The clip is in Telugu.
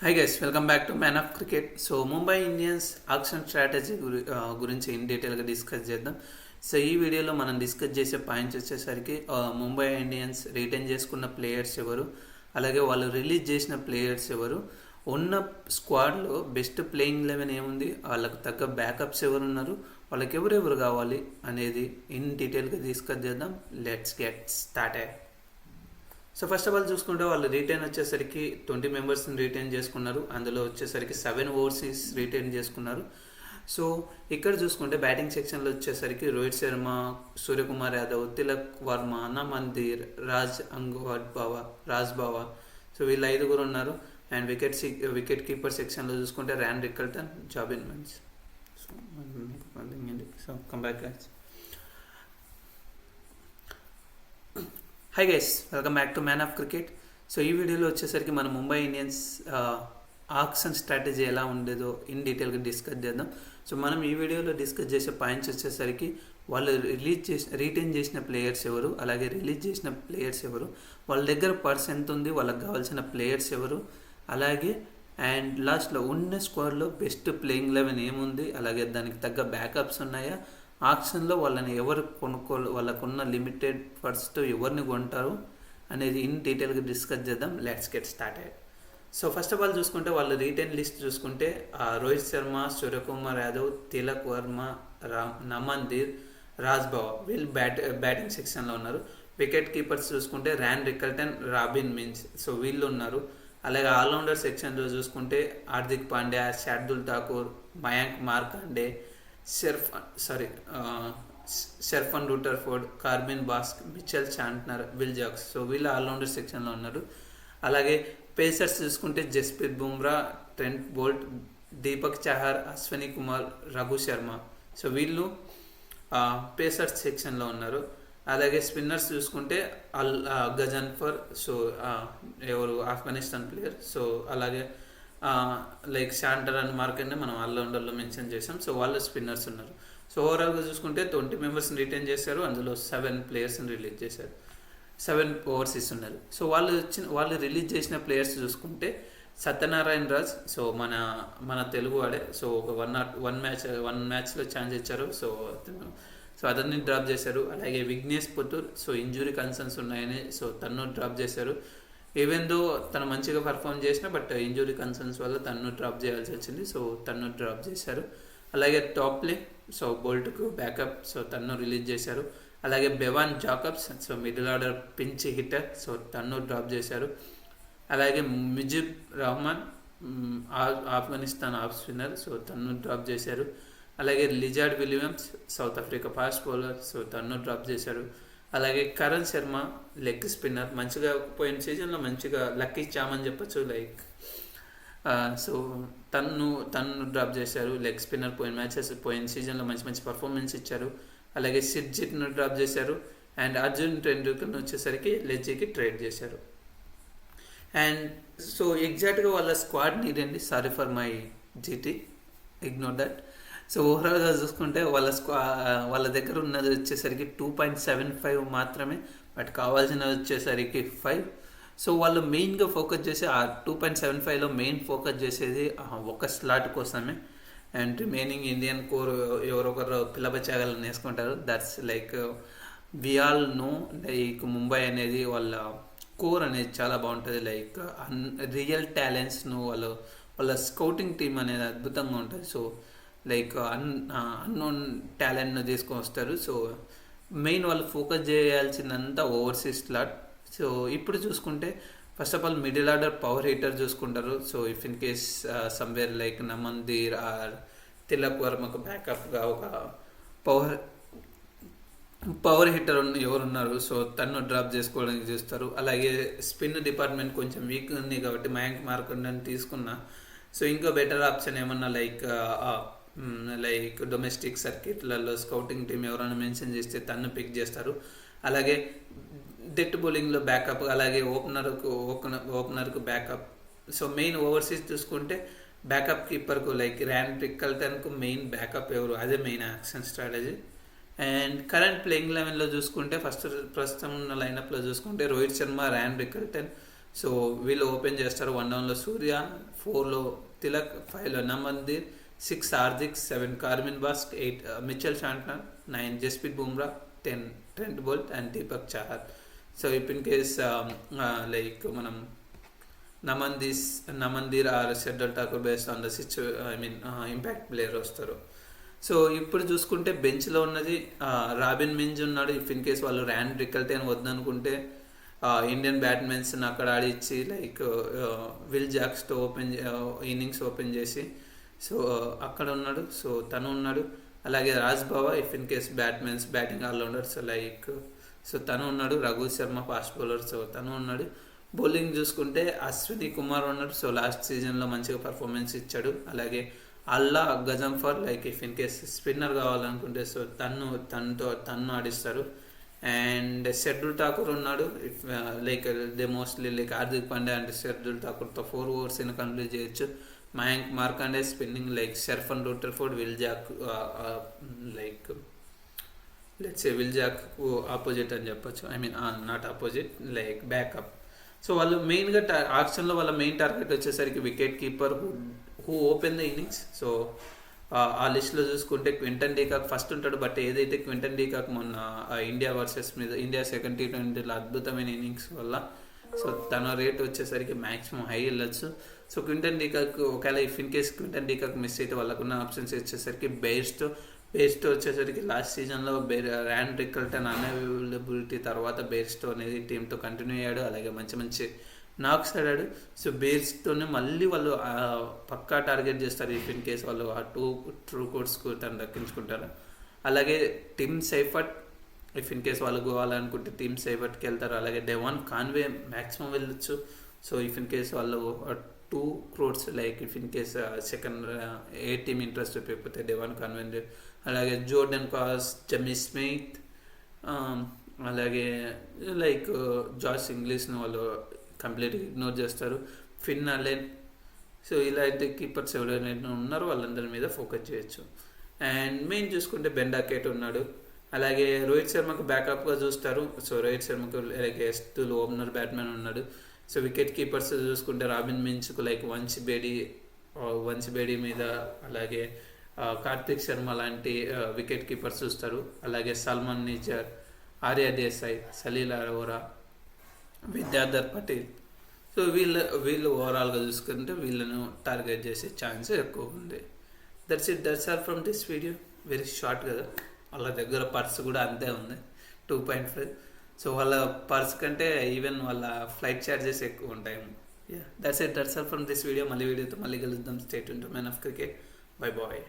High guys, welcome back to man of cricket. So Mumbai Indians auction strategy గురించి ఇన్ డీటెయిల్గా డిస్కస్ చేద్దాం. సో ఈ వీడియోలో మనం డిస్కస్ చేసే పాయింట్స్ వచ్చేసరికి ముంబై ఇండియన్స్ రిటైన్ చేసుకున్న ప్లేయర్స్ ఎవరు, అలాగే వాళ్ళు రిలీజ్ చేసిన ప్లేయర్స్ ఎవరు, ఉన్న స్క్వాడ్లో బెస్ట్ ప్లేయింగ్ 11 ఏముంది, వాళ్ళకు తగ్గ బ్యాకప్స్ ఎవరు ఉన్నారు, వాళ్ళకి ఎవరెవరు కావాలి అనేది ఇన్ డీటెయిల్గా డిస్కస్ చేద్దాం. Let's get started. So first of all చూసుకుంటే వాళ్ళు రిటైన్ వచ్చేసరికి 20 మెంబర్స్ని రిటైన్ చేసుకున్నారు. అందులో వచ్చేసరికి 7 ఓవర్సీస్ రిటైన్ చేసుకున్నారు. సో ఇక్కడ చూసుకుంటే బ్యాటింగ్ సెక్షన్లో వచ్చేసరికి రోహిత్ శర్మ, సూర్యకుమార్ యాదవ్, తిలక్ వర్మ, నమందీర్, రాజ్ బావా, సో వీళ్ళు 5 ఉన్నారు. అండ్ వికెట్ కీపర్ సెక్షన్లో చూసుకుంటే ర్యాన్ రికల్టన్, జాబిన్ Minz. So come back guys. Hi guys, welcome back to man of cricket. So ఈ వీడియోలో వచ్చేసరికి మన ముంబై ఇండియన్స్ ఆక్షన్ స్ట్రాటజీ ఎలా ఉండేదో ఇన్ డీటెయిల్గా డిస్కస్ చేద్దాం. సో మనం ఈ వీడియోలో డిస్కస్ చేసే పాయింట్స్ వచ్చేసరికి వాళ్ళు రిటైన్ చేసిన ప్లేయర్స్ ఎవరు, అలాగే రిలీజ్ చేసిన ప్లేయర్స్ ఎవరు, వాళ్ళ దగ్గర పర్స్ ఎంత ఉంది, వాళ్ళకి కావాల్సిన ప్లేయర్స్ ఎవరు, అలాగే అండ్ లాస్ట్లో ఉన్న స్క్వాడ్లో బెస్ట్ ప్లేయింగ్ 11 ఏముంది, అలాగే దానికి తగ్గ బ్యాకప్స్ ఉన్నాయా, ఆక్షన్లో వాళ్ళని ఎవరు వాళ్ళకున్న లిమిటెడ్ ఫండ్స్తో ఎవరిని కొంటారు అనేది ఇన్ డీటెయిల్గా డిస్కస్ చేద్దాం. Let's get started. So first of all చూసుకుంటే వాళ్ళు రిటైన్ లిస్ట్ చూసుకుంటే రోహిత్ శర్మ, సూర్యకుమార్ యాదవ్, తిలక్ వర్మ, నమందీర్, రాజ్ బావా వీళ్ళు బ్యాటింగ్ సెక్షన్లో ఉన్నారు. వికెట్ కీపర్స్ చూసుకుంటే Ryan Rickelton, Robin Minz, so వీళ్ళు ఉన్నారు. అలాగే ఆల్రౌండర్ సెక్షన్లో చూసుకుంటే Hardik Pandya, Shardul Thakur, Mayank Markande, Sherfane Rutherford, Corbin Bosch, Mitchell Santner, Will Jacks, so వీళ్ళు ఆల్రౌండర్ సెక్షన్లో ఉన్నారు. అలాగే పేసర్స్ చూసుకుంటే Jasprit Bumrah, Trent Boult, Deepak Chahar, Ashwani Kumar, Raghu Sharma, so వీళ్ళు పేసర్స్ సెక్షన్లో ఉన్నారు. అలాగే స్పిన్నర్స్ చూసుకుంటే గజన్ఫర్, సో ఎవరు ఆఫ్ఘనిస్తాన్ ప్లేయర్, సో అలాగే లైక్ శాంటర్ అండ్ మార్కెండే మనం ఆల్రౌండర్లో మెన్షన్ చేసాం. సో వాళ్ళు స్పిన్నర్స్ ఉన్నారు. సో ఓవరాల్గా చూసుకుంటే 20 మెంబర్స్ని రిటైన్ చేశారు. అందులో 7 ప్లేయర్స్ని రిలీజ్ చేశారు, 7 ఓవర్సీస్ ఉన్నారు. సో వాళ్ళు రిలీజ్ చేసిన ప్లేయర్స్ చూసుకుంటే సత్యనారాయణ రాజ్, సో మన తెలుగు వాడే, సో ఒక వన్ మ్యాచ్లో ఛాన్స్ ఇచ్చారు. సో అతన్ని డ్రాప్ చేశారు. అలాగే Vignesh Puttur, so injury concerns ఉన్నాయని సో తన్ను డ్రాప్ చేశారు. ఈవెన్ దో తను మంచిగా పర్ఫామ్ చేసిన బట్ ఇంజురీ కన్సర్న్స్ వల్ల తన్ను డ్రాప్ చేయాల్సి వచ్చింది. సో తన్ను డ్రాప్ చేశారు. అలాగే టాప్ ప్లే, సో బోల్ట్కు బ్యాకప్, సో తన్ను రిలీజ్ చేశారు. అలాగే Bevon Jacobs, so middle order pinch hitter, so తన్ను డ్రాప్ చేశారు. అలాగే Mujeeb Rahman, Afghanistan off spinner, so తన్ను డ్రాప్ చేశారు. అలాగే Lizaad Williams, South Africa fast bowler, so తన్ను డ్రాప్ చేశారు. అలాగే కరణ్ శర్మ, లెగ్ స్పిన్నర్, మంచిగా పోయిన సీజన్లో మంచిగా లక్కీ చామని చెప్పచ్చు. లైక్ సో తన్ను డ్రాప్ చేశారు. లెగ్ స్పిన్నర్ పోయిన సీజన్లో మంచి పర్ఫార్మెన్స్ ఇచ్చారు. అలాగే సిర్జిట్ను డ్రాప్ చేశారు. అండ్ అర్జున్ టెండూల్కర్ని వచ్చేసరికి లెజ్జీకి ట్రేడ్ చేశారు. అండ్ సో ఎగ్జాక్ట్గా వాళ్ళ స్క్వాడ్ నీడండి, sorry for my GT, ignore that. So ఓవరాల్గా చూసుకుంటే వాళ్ళ దగ్గర ఉన్నది వచ్చేసరికి 2.75 మాత్రమే, బట్ కావాల్సినది వచ్చేసరికి 5. సో వాళ్ళు మెయిన్గా ఫోకస్ చేసి ఆ 2.75లో మెయిన్ ఫోకస్ చేసేది ఒక స్లాట్ కోసమే. అండ్ రిమైనింగ్ ఇండియన్ కోర్ ఎవరొకరు పిల్లబచ్చాగాలని వేసుకుంటారు. That's like we all know, like Mumbai అనేది వాళ్ళ కోర్ అనేది చాలా బాగుంటుంది. లైక్ రియల్ టాలెంట్స్ను వాళ్ళ స్కౌటింగ్ టీమ్ అనేది అద్భుతంగా ఉంటుంది. సో లైక్ అన్నోన్ టాలెంట్ను తీసుకొని వస్తారు. సో మెయిన్ వాళ్ళు ఫోకస్ చేయాల్సిందంతా ఓవర్సీస్ స్లాట్. సో ఇప్పుడు చూసుకుంటే first of all middle order power hitter చూసుకుంటారు. So if in case somewhere like Naman Dhir or Tilak వర్మకు బ్యాకప్గా ఒక పవర్ హిట్టర్ ఎవరున్నారు, సో తన్ను డ్రాప్ చేసుకోవడానికి చూస్తారు. అలాగే స్పిన్ డిపార్ట్మెంట్ కొంచెం వీక్ ఉంది కాబట్టి మయాంక్ మార్కండని తీసుకున్నా. సో ఇంకా బెటర్ ఆప్షన్ ఏమన్నా లైక్ డొమెస్టిక్ సర్కిట్లలో స్కౌటింగ్ టీం ఎవరైనా మెన్షన్ చేస్తే తన్ను పిక్ చేస్తారు. అలాగే డెత్ బౌలింగ్లో బ్యాకప్, అలాగే ఓపెనర్కు బ్యాకప్. సో మెయిన్ ఓవర్సీస్ చూసుకుంటే బ్యాకప్ కీపర్కు లైక్ ర్యాన్ రికల్టన్కు మెయిన్ బ్యాకప్ ఎవరు, అదే main auction strategy. And current playing 11లో చూసుకుంటే ప్రస్తుతం ఉన్న లైనప్లో చూసుకుంటే Rohit Sharma, Ryan Rickelton, so వీళ్ళు ఓపెన్ చేస్తారు. 1 డౌన్లో సూర్య, 4లో తిలక్, 5లో Naman Dhir, 6 Hardik, 7 Corbin bask, 8 Mitchell Santner, 9 Jasprit Bumrah, 10 Trent Boult and Deepak Chahar. So if in case like మనం Naman Dhir or Shardul Thakur based on the impact player వస్తారు. సో ఇప్పుడు చూసుకుంటే బెంచ్లో ఉన్నది రాబిన్ మింజ్ ఉన్నాడు. ఇఫ్ ఇన్ కేస్ వాళ్ళు ర్యాన్ రికల్టన్ వద్దనుకుంటే ఇండియన్ బ్యాట్మెన్స్ని అక్కడ ఆడిచ్చి లైక్ విల్ జాక్స్తో ఇన్నింగ్స్ ఓపెన్ చేసి సో అక్కడ ఉన్నాడు. సో తను ఉన్నాడు. అలాగే Raj Bawa if in case batting allrounders like so తను ఉన్నాడు. Raghu Sharma fast bowler, so తను ఉన్నాడు. బౌలింగ్ చూసుకుంటే అశ్విని కుమార్ ఉన్నాడు. సో లాస్ట్ సీజన్లో మంచిగా పర్ఫార్మెన్స్ ఇచ్చాడు. అలాగే Allah Ghazanfar like if in case spinner కావాలనుకుంటే సో తను ఆడిస్తారు. అండ్ షెడ్యూల్ ఠాకూర్ ఉన్నాడు. If like they mostly like Hardik Pandya and Shardul ఠాకూర్తో 4 overs కంప్లీట్ చేయొచ్చు. Mayank Markande spinning like Sherfane Rutherford, Will Jack like let's say Will Jack opposite అని చెప్పొచ్చు. Not opposite like backup. So వాళ్ళు మెయిన్గా ఆక్షన్లో వాళ్ళ మెయిన్ టార్గెట్ వచ్చేసరికి wicket keeper who open the innings. So ఆ లిస్ట్లో చూసుకుంటే క్వింటన్ డీకాక్ ఫస్ట్ ఉంటాడు. బట్ ఏదైతే క్వింటన్ డీకాక్ మొన్న ఇండియా సెకండ్ T20లో అద్భుతమైన ఇన్నింగ్స్ వల్ల సో తన రేట్ వచ్చేసరికి మ్యాక్సిమం హై వెళ్ళొచ్చు. సో క్వింటన్ డీకాక్ ఒకవేళ if in case Quinton de Kock miss అయితే వాళ్ళకున్న ఆప్షన్స్ వచ్చేసరికి బెయిర్స్టో వచ్చేసరికి లాస్ట్ సీజన్లో ర్యాన్ రికల్టన్ అన్అవైలబిలిటీ తర్వాత బెయిర్స్టో అనేది టీంతో కంటిన్యూ అయ్యాడు. అలాగే మంచి నాక్స్ ఆడాడు. సో బెయిర్స్తోనే మళ్ళీ వాళ్ళు పక్కా టార్గెట్ చేస్తారు ఇఫ్ ఇన్ కేస్ వాళ్ళు ఆ 2 ట్రూ కోర్స్కు తను దక్కించుకుంటారు. అలాగే Tim Seifert if in case వాళ్ళు పోవాలనుకుంటే టీమ్ సైఫర్ట్కి వెళ్తారు. అలాగే డెవాన్ కాన్వే మ్యాక్సిమం వెళ్ళొచ్చు. సో ఇఫ్ ఇన్ కేస్ వాళ్ళు 2 crores like if in case second a team interest చూపించకపోతే డెవాన్ కాన్వే. అలాగే జోర్డన్ కాస్, జమీ స్మిత్, అలాగే లైక్ జాష్ ఇంగ్లీష్ని వాళ్ళు కంప్లీట్గా ఇగ్నోర్ చేస్తారు. Finn Allen. సో ఇలాంటి కీపర్స్ ఎవరైనా ఉన్నారో వాళ్ళందరి మీద ఫోకస్ చేయొచ్చు. అండ్ మెయిన్ చూసుకుంటే బెన్ డకెట్ ఉన్నాడు. అలాగే రోహిత్ శర్మకు బ్యాకప్గా చూస్తారు. సో రోహిత్ శర్మకు లైక్ ఎస్టూల్ ఓపెనర్ బ్యాట్మెన్ ఉన్నాడు. సో వికెట్ కీపర్స్ చూసుకుంటే రాబిన్ మించ్కు లైక్ వంశీ బేడీ మీద అలాగే కార్తిక్ శర్మ లాంటి వికెట్ కీపర్స్ చూస్తారు. అలాగే సల్మాన్ నిజర్, ఆర్య దేశాయ్, సలీల్ అరోరా, విద్యాధర్ పటేల్. సో వీళ్ళు ఓవరాల్గా చూసుకుంటే వీళ్ళను టార్గెట్ చేసే ఛాన్స్ ఎక్కువ ఉంది. That's all from this video. Very short కదా. వాళ్ళ దగ్గర పర్స్ కూడా అంతే ఉంది 2.5. సో వాళ్ళ పర్స్ కంటే ఈవెన్ వాళ్ళ ఫ్లైట్ ఛార్జెస్ ఎక్కువ ఉంటాయి. That's all from this video. మళ్ళీ వీడియోతో మళ్ళీ కలుద్దాం. Stay tuned to man of cricket. Bye bye.